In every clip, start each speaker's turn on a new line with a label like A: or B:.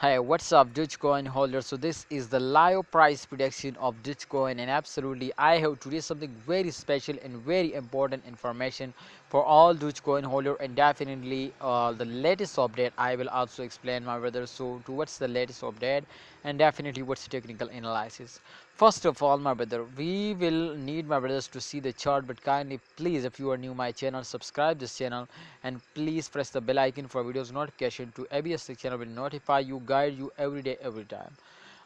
A: Hey, what's up, Dogecoin holders? So this is the live price prediction of Dogecoin, and absolutely, I have today something very special and very important information for all Dogecoin holder, and definitely the latest update. I will also explain, my brother. So, to what's the latest update, and definitely what's the technical analysis. First of all, my brother, we will need, my brothers, to see the chart, but kindly, please, if you are new my channel, subscribe this channel and please press the bell icon for videos notification to ABS channel will notify you, guide you every day, every time.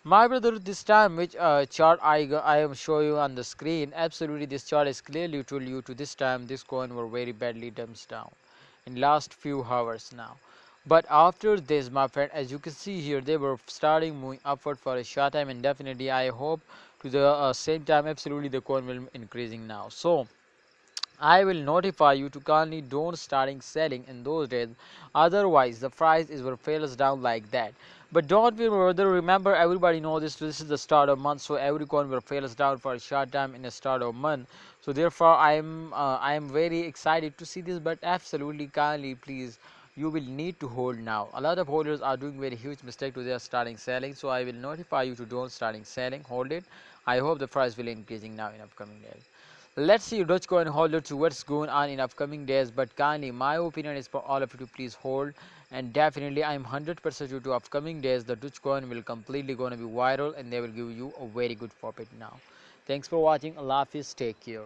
A: My brother, this time which chart I am show you on the screen, absolutely this chart is clearly told you to this time this coin were very badly dumped down in last few hours now. But after this, my friend, as you can see here, they were starting moving upward for a short time, and definitely I hope to the same time absolutely the coin will increasing now. So I will notify you to kindly don't starting selling in those days, otherwise the price is will fail us down like that. But don't be further, remember everybody know this is the start of month, so every coin will fail us down for a short time in the start of month. So therefore I am very excited to see this, but absolutely kindly please you will need to hold now. A lot of holders are doing very huge mistake to their starting selling, so I will notify you to don't starting selling, hold it. I hope the price will increasing now in upcoming days. Let's see Dogecoin holder to what's going on in upcoming days. But kindly, my opinion is for all of you to please hold, and definitely I'm 100% sure to upcoming days the Dogecoin will completely gonna be viral and they will give you a very good profit now. Thanks for watching. Allah Hafiz. Take care.